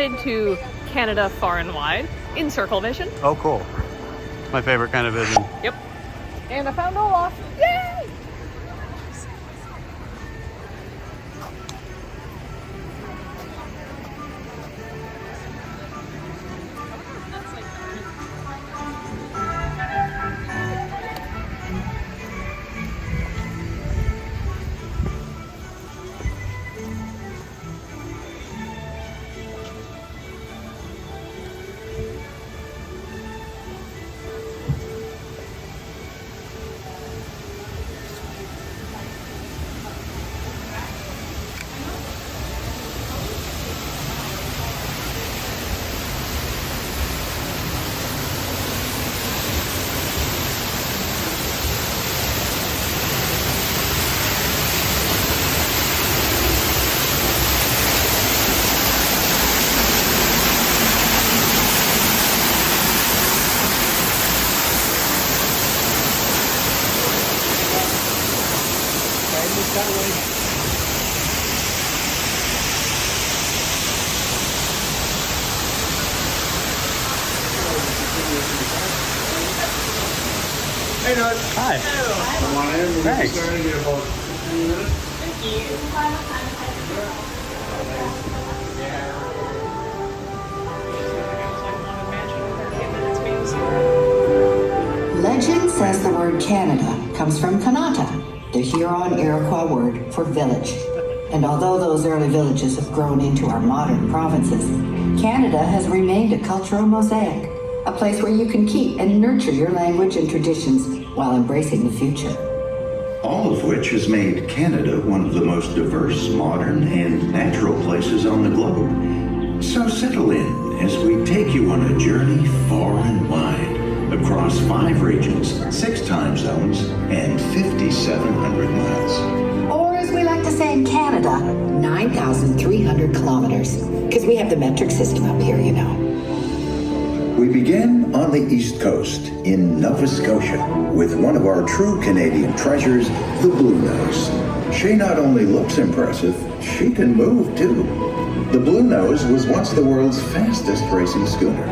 headed to Canada far and wide in circle vision. Oh, cool. My favorite kind of vision. Yep. And I found Olaf. Yay! Hey, Doug. Hi. Come on in. We'll get Thanks. started in about 15 minutes. Legend says the word Canada comes from Kanata, the Huron Iroquois word for village. And although those early villages have grown into our modern provinces, Canada has remained a cultural mosaic, a place where you can keep and nurture your language and traditions while embracing the future. All of which has made Canada one of the most diverse, modern, and natural places on the globe. So settle in as we take you on a journey far and wide, across 5 regions, 6 time zones, and 5,700 miles. Or as we like to say in Canada, 9,300 kilometers, because we have the metric system up here, you know. We begin on the East Coast in Nova Scotia with one of our true Canadian treasures, the Blue Nose. She not only looks impressive, she can move too. The Blue Nose was once the world's fastest racing schooner.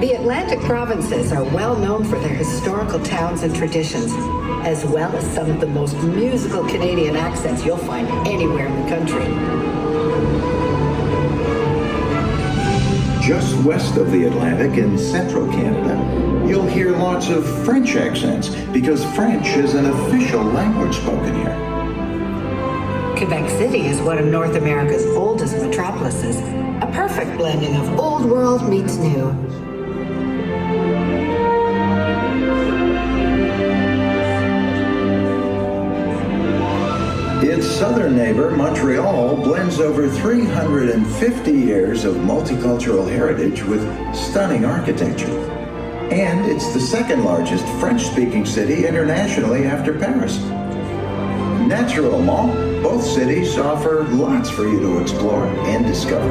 The Atlantic provinces are well known for their historical towns and traditions, as well as some of the most musical Canadian accents you'll find anywhere in the country. Just west of the Atlantic in central Canada, you'll hear lots of French accents because French is an official language spoken here. Quebec City is one of North America's oldest metropolises, a perfect blending of old world meets new. Its southern neighbor, Montreal, blends over 350 years of multicultural heritage with stunning architecture. And it's the second largest French-speaking city internationally after Paris. Naturellement, both cities offer lots for you to explore and discover.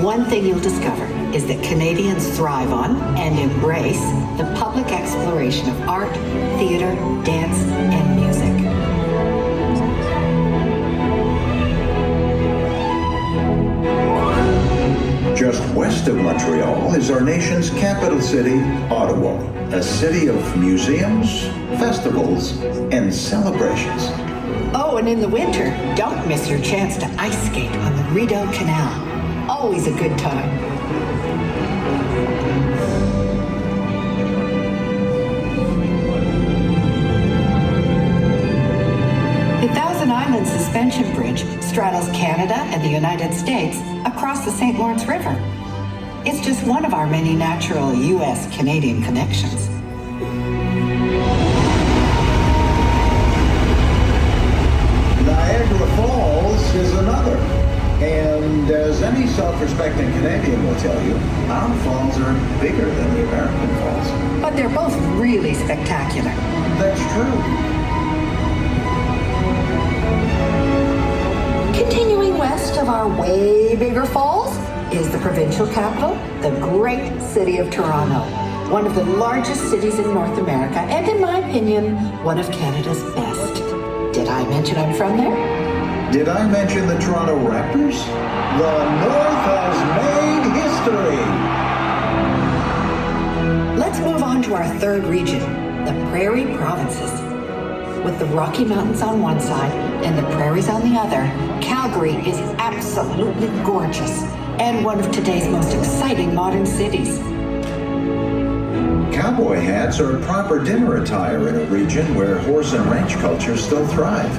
One thing you'll discover is that Canadians thrive on and embrace the public exploration of art, theater, dance, and music. Just west of Montreal is our nation's capital city, Ottawa, a city of museums, festivals, and celebrations. Oh, and in the winter, don't miss your chance to ice skate on the Rideau Canal. Always a good time. The Thousand Islands Suspension Bridge straddles Canada and the United States across the St. Lawrence River. It's just one of our many natural U.S.-Canadian connections. Niagara Falls is another. And as any self-respecting Canadian will tell you, our falls are bigger than the American falls. But they're both really spectacular. That's true. Continuing west of our way bigger falls is the provincial capital, the great city of Toronto, one of the largest cities in North America, and in my opinion, one of Canada's best. Did I mention I'm from there? Did I mention the Toronto Raptors? The North has made history. Let's move on to our third region, the Prairie Provinces. With the Rocky Mountains on one side and the prairies on the other, Calgary is absolutely gorgeous and one of today's most exciting modern cities. Cowboy hats are proper dinner attire in a region where horse and ranch culture still thrive.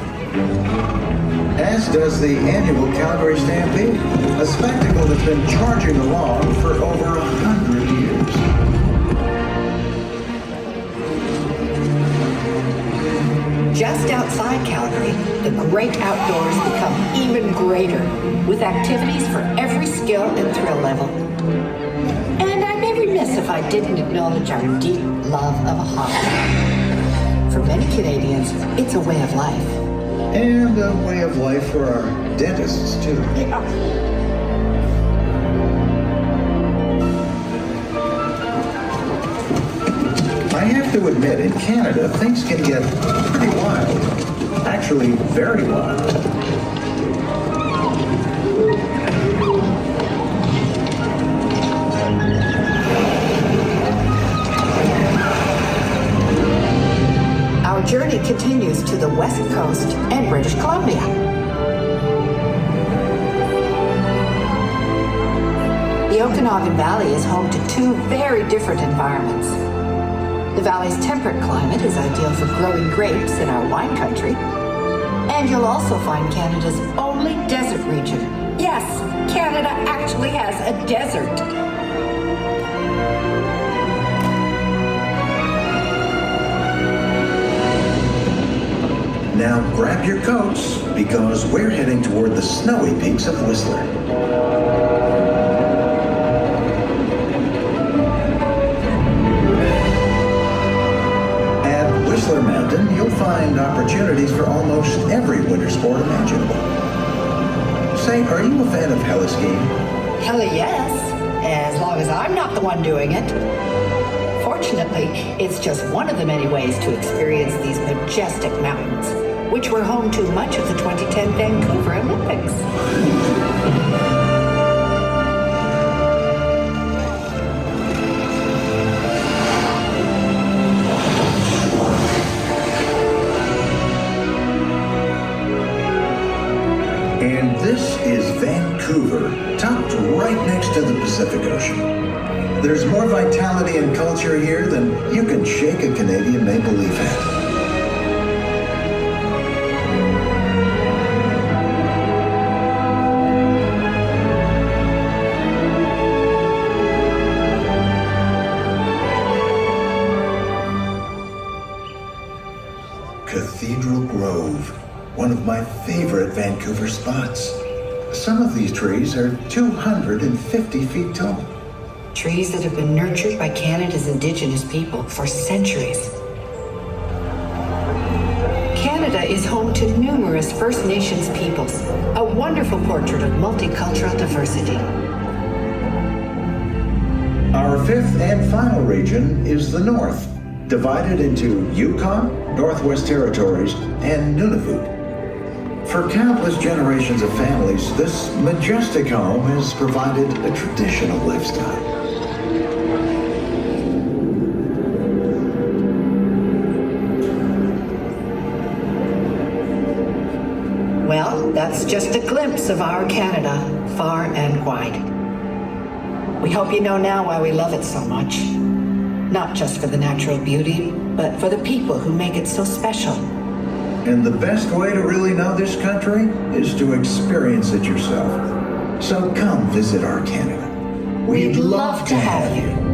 As does the annual Calgary Stampede, a spectacle that's been charging along for over 100 years. Just outside Calgary, the great outdoors become even greater, with activities for every skill and thrill level. And I'd be remiss if I didn't acknowledge our deep love of a hobby. For many Canadians, it's a way of life. And a way of life for our dentists, too. I have to admit, in Canada, things can get pretty wild. Actually, very wild. Our journey continues to the West Coast and British Columbia. The Okanagan Valley is home to two very different environments. The valley's temperate climate is ideal for growing grapes in our wine country. And you'll also find Canada's only desert region. Yes, Canada actually has a desert. Now grab your coats, because we're heading toward the snowy peaks of Whistler. Whistler Mountain, you'll find opportunities for almost every winter sport imaginable. Say, are you a fan of heli-skiing? Hell yes, as long as I'm not the one doing it. Fortunately, it's just one of the many ways to experience these majestic mountains, which were home to much of the 2010 Vancouver Olympics. And this is Vancouver, tucked right next to the Pacific Ocean. There's more vitality and culture here than you can shake a Canadian maple leaf at. Cathedral Grove, one of my favorite Vancouver spots. Some of these trees are 250 feet tall. Trees that have been nurtured by Canada's Indigenous people for centuries. Canada is home to numerous First Nations peoples, a wonderful portrait of multicultural diversity. Our fifth and final region is the North, divided into Yukon, Northwest Territories, and Nunavut. For countless generations of families, this majestic home has provided a traditional lifestyle. Well, that's just a glimpse of our Canada, far and wide. We hope you know now why we love it so much. Not just for the natural beauty, but for the people who make it so special. And the best way to really know this country is to experience it yourself. So come visit our Canada. We'd love to have you.